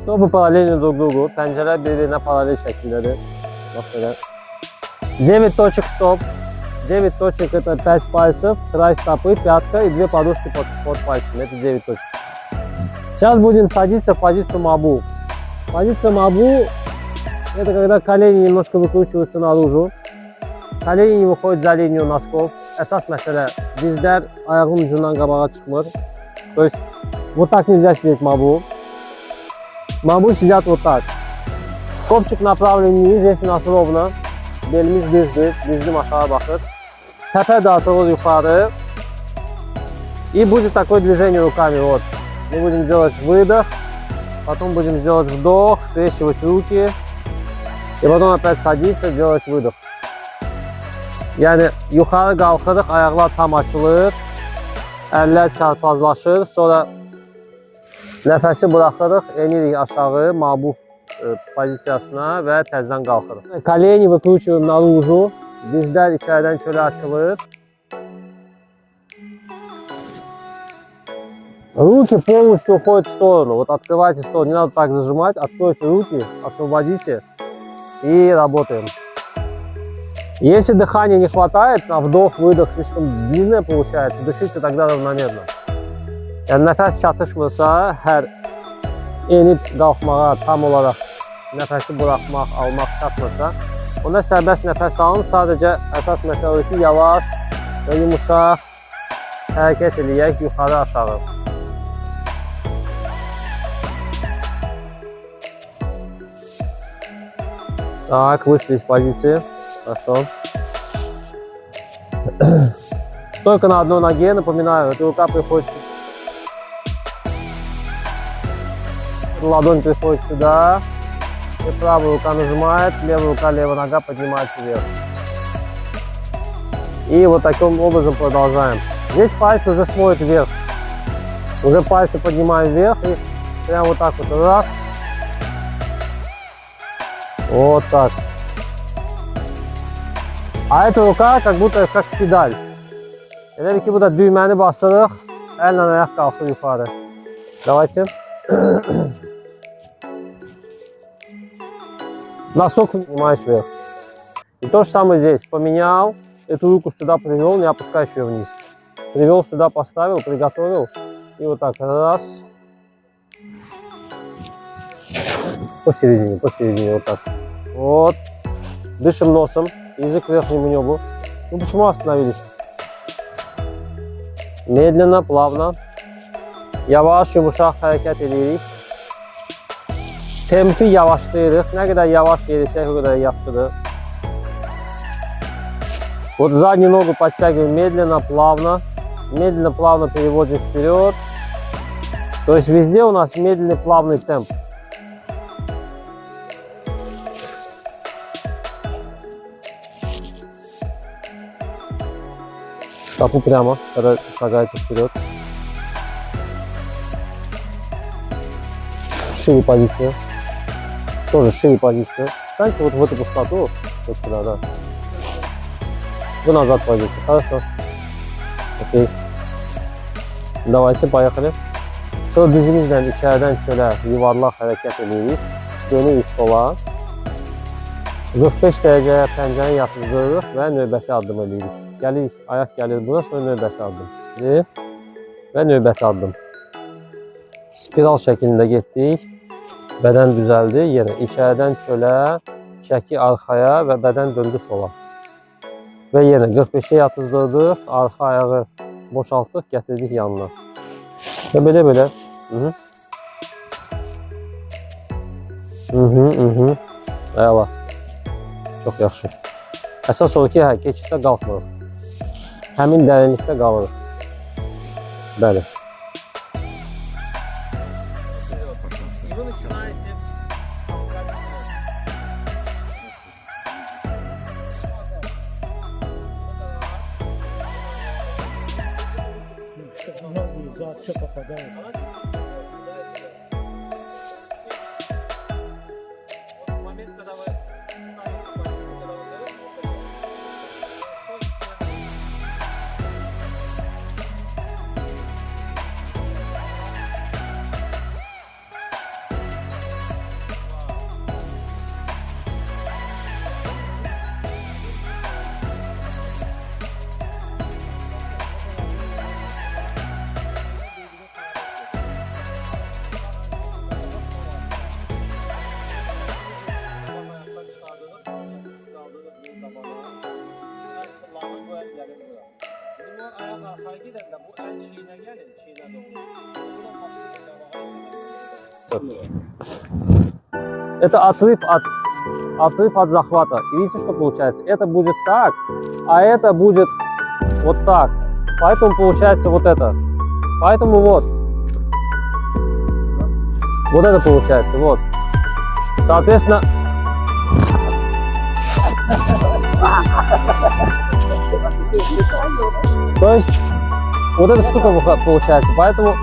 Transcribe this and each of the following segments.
Stopu paralelini друг другу. Pəncələr bir-birinə paralel şəkildədir. Bax belə. 9 точек стоп. 9 точек это 5 пальцев, край стопы, пятка и 2 подушки под пальцами. Это 9 точек. Сейчас будем садиться в позицию мабу. Позиция мабу это когда колени немножко выкручиваются наружу. Колени не выходят за линию носков. Əsas məsələ dizlər ayağın ucundan qabağa çıxmır. То есть вот так нельзя сидеть мабу. Мабу сидят вот так. Копчик направлен вниз, здесь у нас ровно. Belimiz düzdür, dizim aşağı baxır. Təpə dartılır yuxarı. И будет такое движение руками. Вот. Мы будем делать выдох. Потом будем делать вдох, скрещивать руки. И потом опять садиться, делать выдох. Yani yuxarı qalxırıq, ayaqlar tam açılır. Əllər çarpazlaşır. Sonra nəfəsi buraxırıq, enirik aşağı mabuf pozisiyasına və təzdən qalxırıq. Колени выкручиваем наружу. Dizlər içərdən çölə açılır. Руки полностью уходят в сторону. Вот открывайте сторону. Не надо так зажимать. Откройте руки, освободите и работаем. Если дыхания не хватает, на вдох-выдох слишком длинное получается, дышите тогда равномерно. Yani nəfəs çatışmırsa, hər enib qalxmağa tam olaraq nəfəsi buraxmaq, almaq çatmırsa, onda sərbəst nəfəs alın. Sadəcə əsas məsələ odur ki, yavaş və yumuşaq hərəkət edək yuxarı aşağı. Так, вышли из позиции. Хорошо. Стойка на одной ноге, напоминаю, эта рука приходит, ладонь приходит сюда, и правая рука нажимает, левая рука, левая нога поднимается вверх. И вот таким образом продолжаем. Здесь пальцы уже смотрят вверх. Уже пальцы поднимаем вверх и прям вот так вот раз. Вот так. А эта рука как будто как педаль. Elə bir ki, burada düyməni basırıq, əllə ayaq qalxır yuxarı. Давайте. Носок поднимаешь вверх. И то же самое здесь. Поменял, эту руку сюда привел, не опускаешь ее вниз. Привел сюда, поставил, приготовил. И вот так, раз. Посередине, вот так. Вот. Дышим носом. Язык к верхнему небу. Ну почему остановились? Медленно, плавно. Yavaş, yumuşaq hərəkət edirik. Tempi yavaşlayırıq. Nə qədər yavaş yerisək, o qədər yaxşıdır. Вот заднюю ногу подтягиваем медленно, плавно. Медленно, плавно переводим вперед. То есть везде у нас медленный, плавный темп. Стопу прямо, когда шагаете вперед. Шире позицию. Тоже шире позицию. Встаньте вот в эту пустоту. Вот сюда, да. Вы назад пойдете. Хорошо. Окей. Давайте, поехали. Sonra dizimizlə içərdən çölə yuvarlaq hərəkət edirik. Dönürük sola. 45 dərəcəyə pəncəni yatızdırırıq və növbəti addım edirik. Gəlirik, ayaq gəlir bura, sonra növbəti addım. Və növbəti addım. Spiral şəklində getdik. Bədən düzəldi. Yenə içərdən çölə, çəki arxaya və bədən döndü sola. Və yenə 45'e yatızdırdıq. Arxa ayağı boşaltdıq, gətirdik yanına. Və belə-belə. Əla. Çox yaxşı. Əsas odur ki, keçiddə qalxmırıq. Həmin dərinlikdə qalırıq. Bəli. ayak arkaya giden de bu el çiğne gelin, çiğne doğru. Это отрыв от захвата. И видите, что получается? Это будет так, а это будет вот так. Поэтому получается вот это. Поэтому вот. Вот это получается, вот. Соответственно... То есть, вот эта штука получается. Поэтому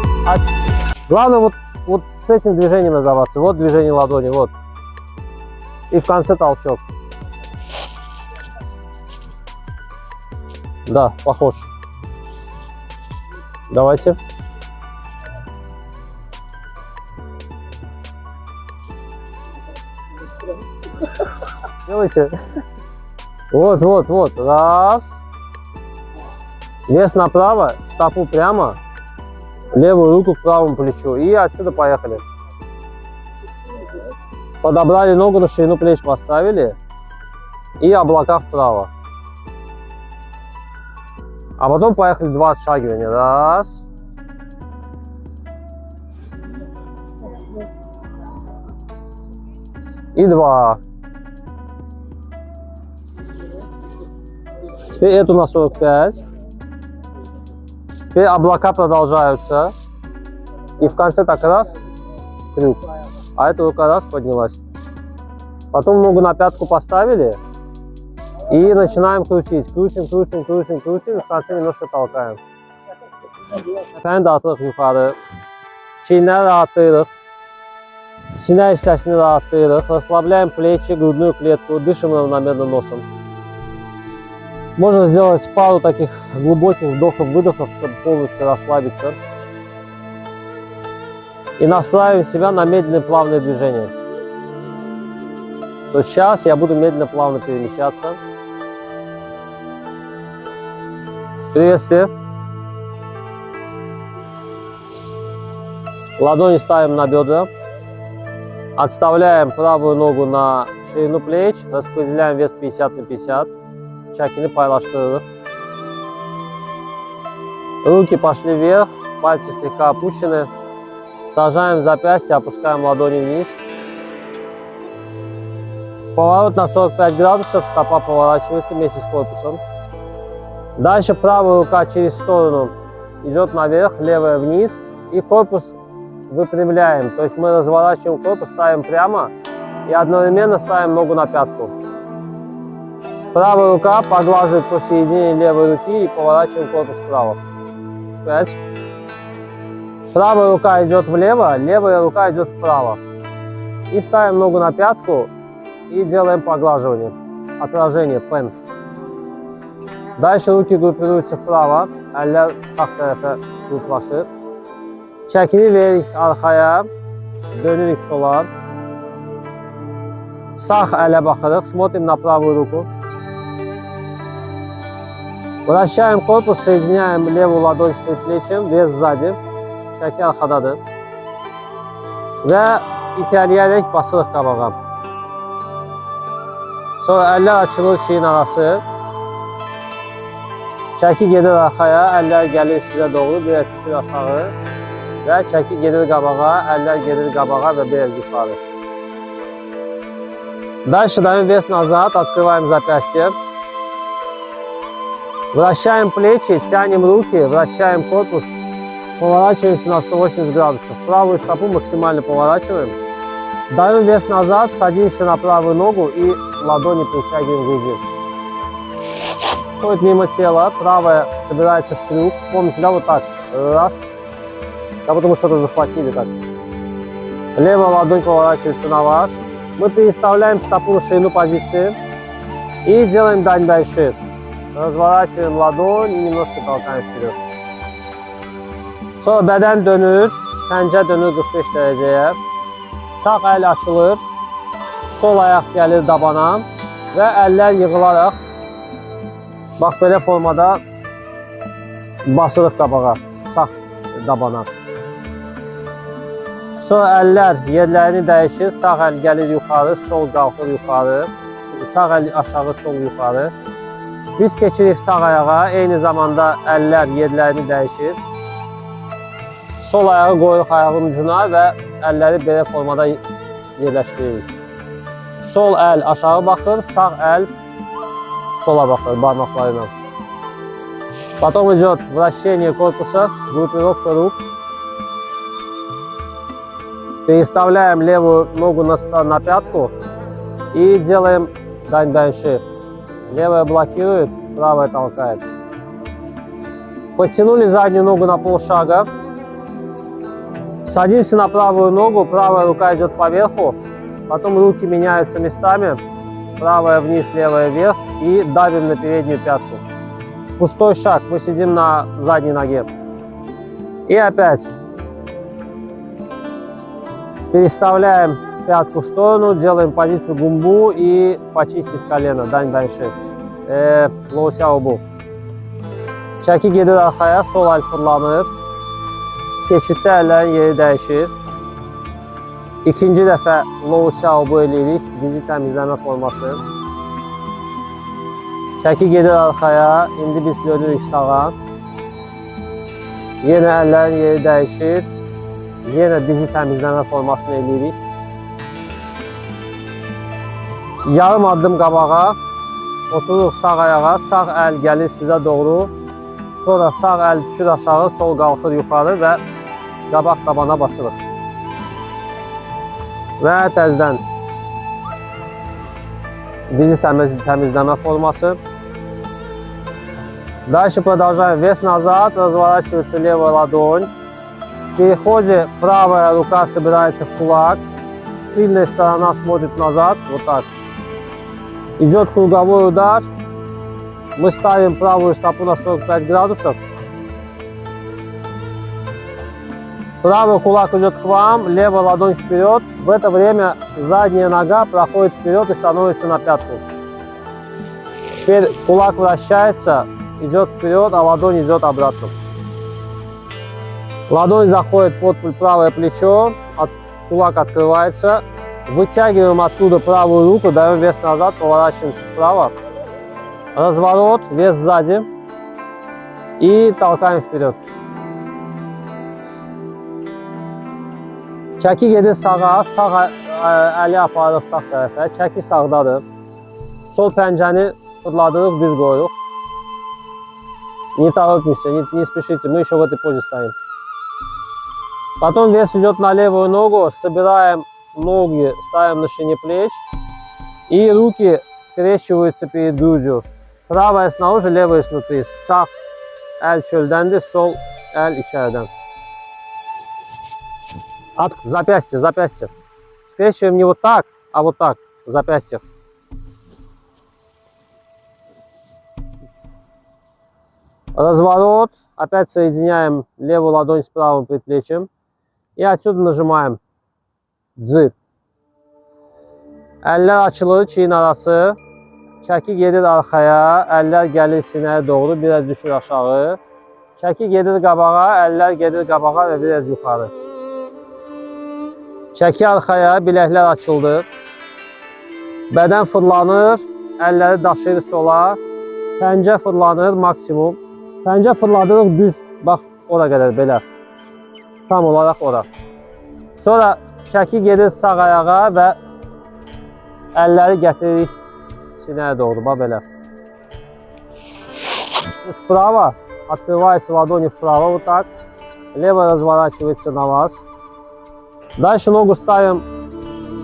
главное вот с этим движением разобраться. Вот движение ладони, вот. И в конце толчок. Да, похож. Давайте. Делайте. Вот. Раз. Вес направо, стопу прямо. Левую руку к правому плечу. И отсюда поехали. Подобрали ногу на ширину плеч, поставили. И облака вправо. А потом поехали 2 отшагивания. Раз. И 2. Теперь эту на 45. Теперь облака продолжаются. И в конце так раз, крюк. А эта рука раз поднялась. Потом ногу на пятку поставили. И начинаем крутить. Крутим. И в конце немножко толкаем. Efendim dağıtırıq yuxarı. Çiynləri rahatlayırıq. Sinə hissəsini rahatlayırıq. Расслабляем плечи, грудную клетку. Дышим равномерно носом. Можно сделать пару таких глубоких вдохов-выдохов, чтобы полностью расслабиться. И настраиваем себя на медленные плавные движения. То есть сейчас я буду медленно плавно перемещаться. Приветствие. Ладони ставим на бедра. Отставляем правую ногу на ширину плеч. Распределяем вес 50 на 50. Çəkini paylaşdırırıq. Руки пошли вверх, пальцы слегка опущены. Сажаем запястье, опускаем ладони вниз. Поворот на 45 градусов, стопа поворачивается вместе с корпусом. Дальше правая рука через сторону идет наверх, левая вниз. И корпус выпрямляем. То есть мы разворачиваем корпус, ставим прямо и одновременно ставим ногу на пятку. Правая рука поглаживает посередине левой руки и поворачиваем корпус вправо. 5. Правая рука идет влево, левая рука идет вправо. И ставим ногу на пятку и делаем поглаживание. Отражение, пен. Дальше руки группируются вправо. Eller sağ tərəfə gruplaşır. Çəkini veririk arxaya. Dönürük sola. Sağ ələ baxırıq. Смотрим на правую руку. Вращаем корпус, соединяем левую ладонь с предплечьем, вес сзади. Çəki arxadadır. Və itələyərək basırıq qabağa. Sonra əllər açılır çiyin arası. Çəki gedir arxaya, əllər gəlir sizə doğru, bir düşür aşağı. Və çəki gedir qabağa, əllər gedir qabağa və bir yuxarı. Дальше даем вес назад, открываем запястье. Вращаем плечи, тянем руки, вращаем корпус, поворачиваемся на 180 градусов. Правую стопу максимально поворачиваем. Даем вес назад, садимся на правую ногу и ладони притягиваем к груди. Ходит мимо тела, правая собирается в крюк. Помните, да, вот так. Раз. Как будто мы что-то захватили так. Левая ладонь поворачивается на вас. Мы переставляем стопу на ширину позиции и делаем даньбайши. Разворачиваем ладонь и немножко толкаем вперед. Sonra bədən dönür, pəncə dönür 45 dərəcəyə. Sağ əl açılır, sol ayaq gəlir dabana və əllər yığılaraq bax belə formada basırıq qabağa, sağ dabana. Sonra əllər yerlərini dəyişir, sağ əl gəlir yuxarı, sol qalxır yuxarı, sağ əl aşağı, sol yuxarı. Biz keçirik sağ ayağa, eyni zamanda əllər yerlərini dəyişir. Sol ayağı qoyuruq ayağın ucuna və əlləri belə formada yerləşdiririk. Sol əl aşağı baxır, sağ əl sola baxır barmaqlarıyla. Потом идет вращение корпуса, группировка рук. Переставляем левую ногу на пятку и делаем дань-дань-ши. Левая блокирует, правая толкает. Подтянули заднюю ногу на полшага. Садимся на правую ногу, правая рука идет поверху. Потом руки меняются местами. Правая вниз, левая вверх. И давим на переднюю пятку. Пустой шаг, мы сидим на задней ноге. И опять переставляем пятку в сторону, делаем позицию гумбу и почистить колено. Дань-дань-ши. Low-ся-bu. Çəki gedir arxaya, sol əl fırlanır. Keçiddə əllərin yeri dəyişir. İkinci dəfə low-ся-bu eləyirik, dizi təmizləmə forması. Çəki gedir arxaya, indi biz dönürük sağa. Yenə əllərin yeri dəyişir. Yenə dizi təmizləmə formasını eləyirik. Yarım addım qabağa, otururuq sağ ayağa, sağ əl gəlir sizə doğru. Sonra sağ əl düşür aşağı, sol qalxır yuxarı və qabaq tabana basırıq. Və təzdən dizi təmizləmə forması. Дальше продолжаем. Вес назад, разворачивается левая ладонь. В переходе правая рука собирается в кулак. Тыльная сторона смотрит назад, вот так. Идет круговой удар. Мы ставим правую стопу на 45 градусов. Правый кулак идет к вам, левая ладонь вперед. В это время задняя нога проходит вперед и становится на пятку. Теперь кулак вращается, идет вперед, а ладонь идет обратно. Ладонь заходит под правое плечо, кулак открывается. Вытягиваем оттуда правую руку, даем вес назад, поворачиваемся вправо. Разворот, вес сзади и толкаем вперед. Çəki gedir sağa, sağ əli aparırıq sağ tərəfə, çəki sağdadır. Sol pəncəni fırladırıq, düz qoyuruq. Не торопимся, не спешите, мы еще в этой позе стоим. Потом вес идет на левую ногу, собираем ноги, ставим на шине плеч. И руки скрещиваются перед грудью. Правая снаружи, levая снутри. Sağ əl çöldəndir, sol əl içərdən. От запястья, запястья. Скрещиваем не вот так, а вот так, запястье. Разворот. Опять соединяем левую ладонь с правым предплечьем. И отсюда нажимаем. Дзı. Əllər açılır çiyin arası. Çəki gedir arxaya, əllər gəlir sinəyə doğru, biraz düşür aşağı. Çəki gedir qabağa, əllər gedir qabağa və biraz yuxarı. Çəki arxaya, biləklər açıldı. Bədən fırlanır, əlləri daşıyır sola. Pəncə fırlanır maksimum. Pəncə fırladırıq düz, bax ora qədər belə. Tam olaraq ora. Sonra çəki gedir sağ ayağa və əlləri gətiririk sinəyə doğru, bax belə. Вправо, открывается ладони вправо, вот так. Левая разворачивается на вас. Дальше ногу ставим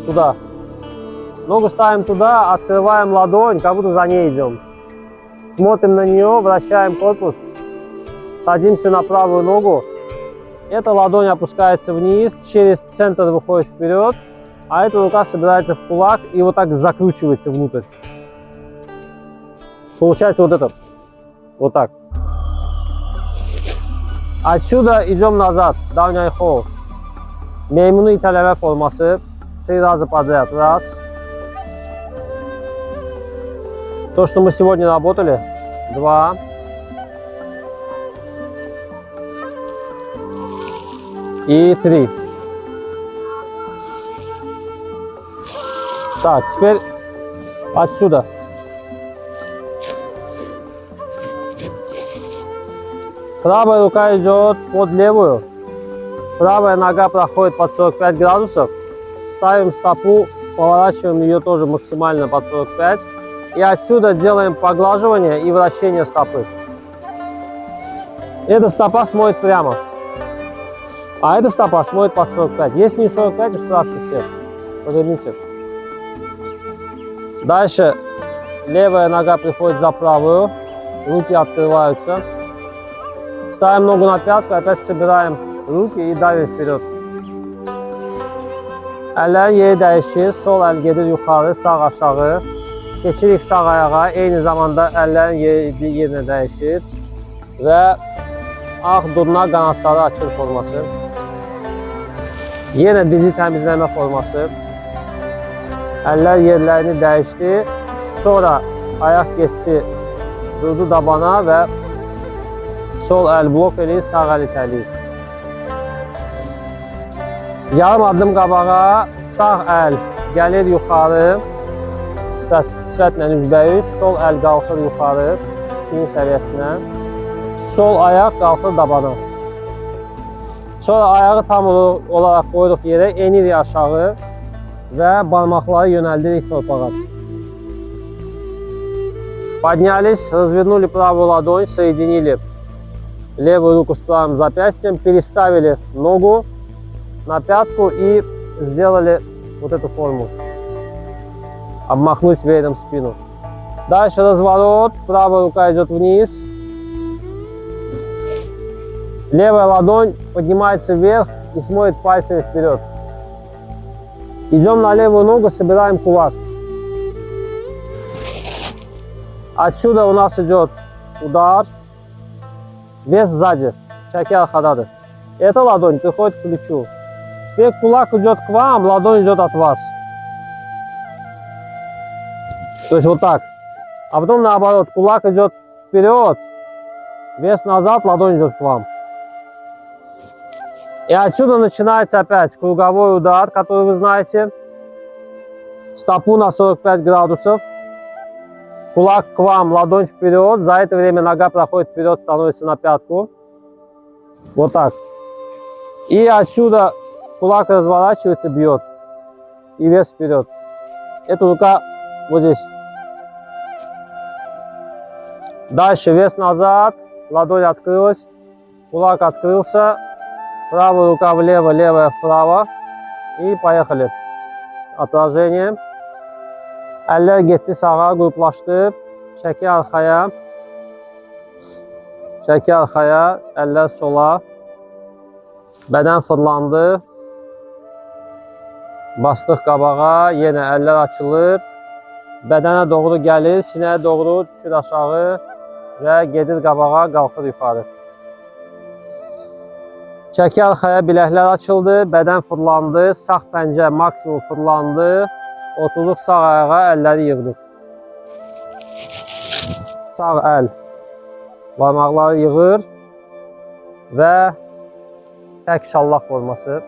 туда. Ногу ставим туда, открываем ладонь, как будто за ней идем. Смотрим на нее, вращаем корпус. Садимся на правую ногу. Эта ладонь опускается вниз, через центр выходит вперед. А эта рука собирается в кулак и вот так закручивается внутрь. Получается вот это. Вот так. Отсюда идем назад. Down and hold. Meymunu itələmə forması. 3 раза подряд. Раз. То, что мы сегодня работали. 2. И 3. Так, теперь отсюда. Правая рука идет под левую. Правая нога проходит под 45 градусов. Ставим стопу, поворачиваем ее тоже максимально под 45. И отсюда делаем поглаживание и вращение стопы. Эта стопа смотрит прямо. А эта стопа смотрит под 45. Если не 45, исправьте всех. Поверните. Дальше левая нога приходит за правую. Руки открываются. Ставим ногу на пятку, опять собираем ruki и давим вперед. Əllər yeri dəyişir, sol əl gedir yuxarı, sağ aşağı. Keçirik sağ ayağa, eyni zamanda əllərin yerinə dəyişir. Və ağ durna qanatları açır forması. Yenə dizi təmizləmə forması. Əllər yerlərini dəyişdi. Sonra ayaq getdi, durdu dabana və sol əl blok eləyir, sağ əl itələyir. Yarım addım qabağa, sağ əl gəlir yuxarı, sifətlə üzbəüz, sol əl qalxır yuxarı, çiyin səviyyəsinə, sol ayaq qalxır dabana. Sonra ayağı tam olaraq qoyuruq yerə, enirik aşağı və barmaqları yönəldirik torpağa. Поднялись, развернули правую ладонь, соединили левую руку с правым запястьем, переставили ногу на пятку и сделали вот эту форму. Обмахнуть веером спину. Дальше разворот, правая рука идет вниз. Левая ладонь поднимается вверх и смотрит пальцами вперед. Идем на левую ногу, собираем кулак. Отсюда у нас идет удар. Вес сзади. Чаки архадаdır. Эта ладонь приходит к плечу. Теперь кулак идет к вам, ладонь идет от вас. То есть вот так. А потом наоборот, кулак идет вперед, вес назад, ладонь идет к вам. И отсюда начинается опять круговой удар, который вы знаете. Стопу на 45 градусов. Кулак к вам, ладонь вперед. За это время нога проходит вперед, становится на пятку. Вот так. И отсюда кулак разворачивается, бьет. И вес вперед. Эта рука вот здесь. Дальше вес назад. Ладонь открылась. Кулак открылся. Правая рука влево, левая вправо. И поехали. Отражение. Əllər getdi sağa, qruplaşdı. Çəki arxaya. Çəki arxaya, əllər sola. Bədən fırlandı. Bastıq qabağa, yenə əllər açılır. Bədənə doğru gəlir, sinəyə doğru düşür aşağı və gedir qabağa, qalxır yuxarı. Çəki arxaya, biləklər açıldı, bədən fırlandı, sağ pəncə maksimum fırlandı. Oturuq sağ ayağa, əlləri yığdıq. Sağ əl barmaqları yığır və tək şallaq forması.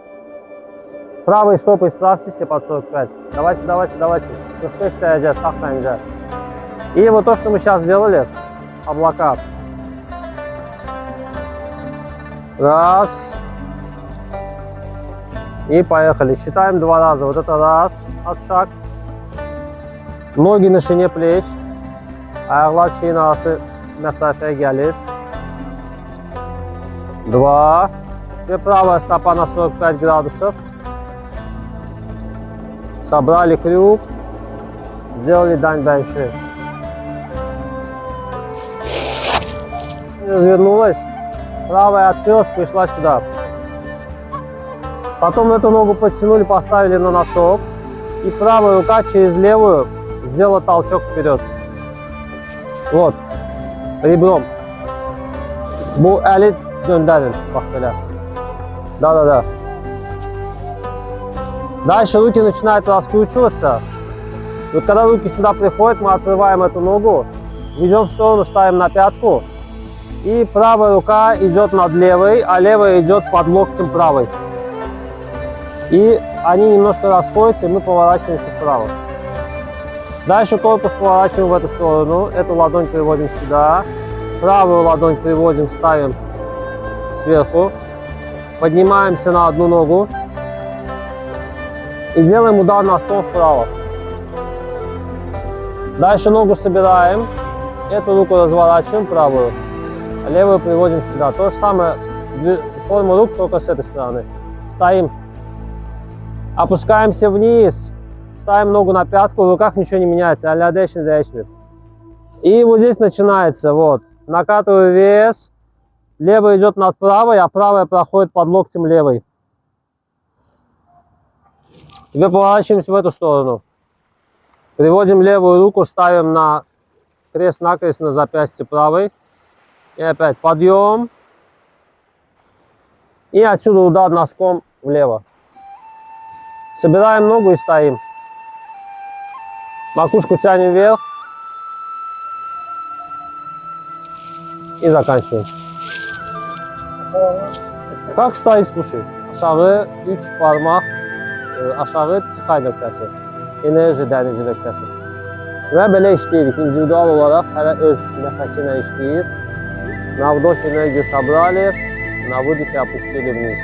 Правый стоп исправьте под 45. Давайте. 45 дərəcə sağ pəncə. И вот то, что мы сейчас сделали, облака. Раз. И поехали. Считаем 2 раза. Вот это раз, от шаг. Ноги на şiне плеч. Ayaqlar çiyin arası məsafəyə gəlir. 2. И правая стопа на 45 градусов. Собрали крюк. Сделали дань бенчи. Развернулась. Правая открылась, пришла сюда. Потом эту ногу подтянули, поставили на носок. И правая рука через левую сделала толчок вперед. Вот. Ребром. Bu əli döndərin. Bax belə. Да. Дальше руки начинают раскручиваться. Вот когда руки сюда приходят, мы открываем эту ногу, ведем в сторону, ставим на пятку. И правая рука идет над левой, а левая идет под локтем правой. И они немножко расходятся, и мы поворачиваемся вправо. Дальше корпус поворачиваем в эту сторону. Эту ладонь приводим сюда. Правую ладонь приводим, ставим сверху. Поднимаемся на одну ногу. И делаем удар носком вправо. Дальше ногу собираем. Эту руку разворачиваем, правую. А левую приводим сюда. То же самое, форма рук, только с этой стороны. Стоим. Опускаемся вниз. Ставим ногу на пятку. В руках ничего не меняется. И вот здесь начинается. Вот. Накатываю вес. Левая идет над правой, а правая проходит под локтем левой. Теперь поворачиваемся в эту сторону. Приводим левую руку, ставим на крест-накрест на запястье правой. И опять подъем. И отсюда удар носком влево. Собираем ногу и стоим. Макушку тянем вверх. И заканчиваем. Как стоит, слушай. Aşağı 3 parmaq, aşağı tıxay nöqtəsi, enerji dənizi nöqtəsi. Və belə işləyirik. İndividual olaraq hələ öz nəfəsi ilə işləyir. На вдохе энергию собрали, на выдохе опустили вниз.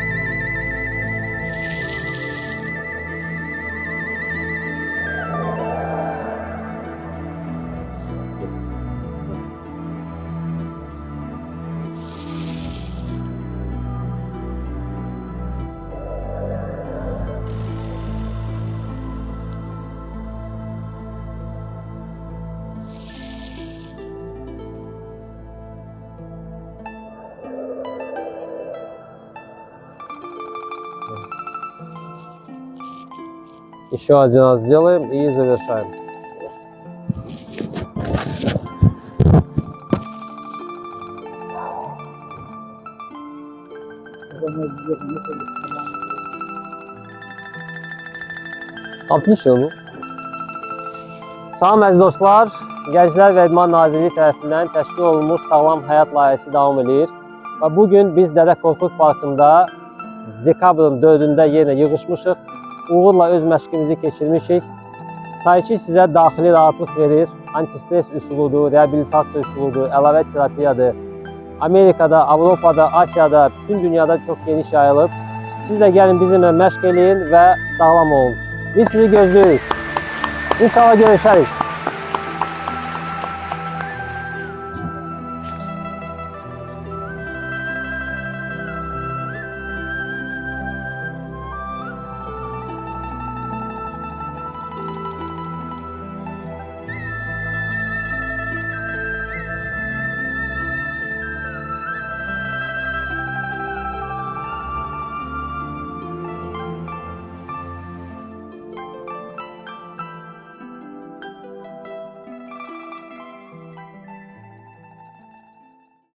Еще один раз сделаем и завершаем. Otlично bu. Salam əziz dostlar, Gənclər və İdman Nazirliyi tərəfindən təşkil olunmuş sağlam həyat layihəsi davam edir. Və bugün biz Dədə Qorqud Parkında dekabrın 4-də yenə yığışmışıq. Uğurla öz məşqimizi keçirmişik. Tai Chi sizə daxili rahatlıq verir, antistres üsuludur, reabilitasiya üsuludur, əlavə terapiyadır. Amerikada, Avropada, Asiyada, bütün dünyada çox geniş yayılıb. Siz də gəlin bizimlə məşq eləyin və sağlam olun. Biz sizi gözləyirik. İnşallah görüşərik.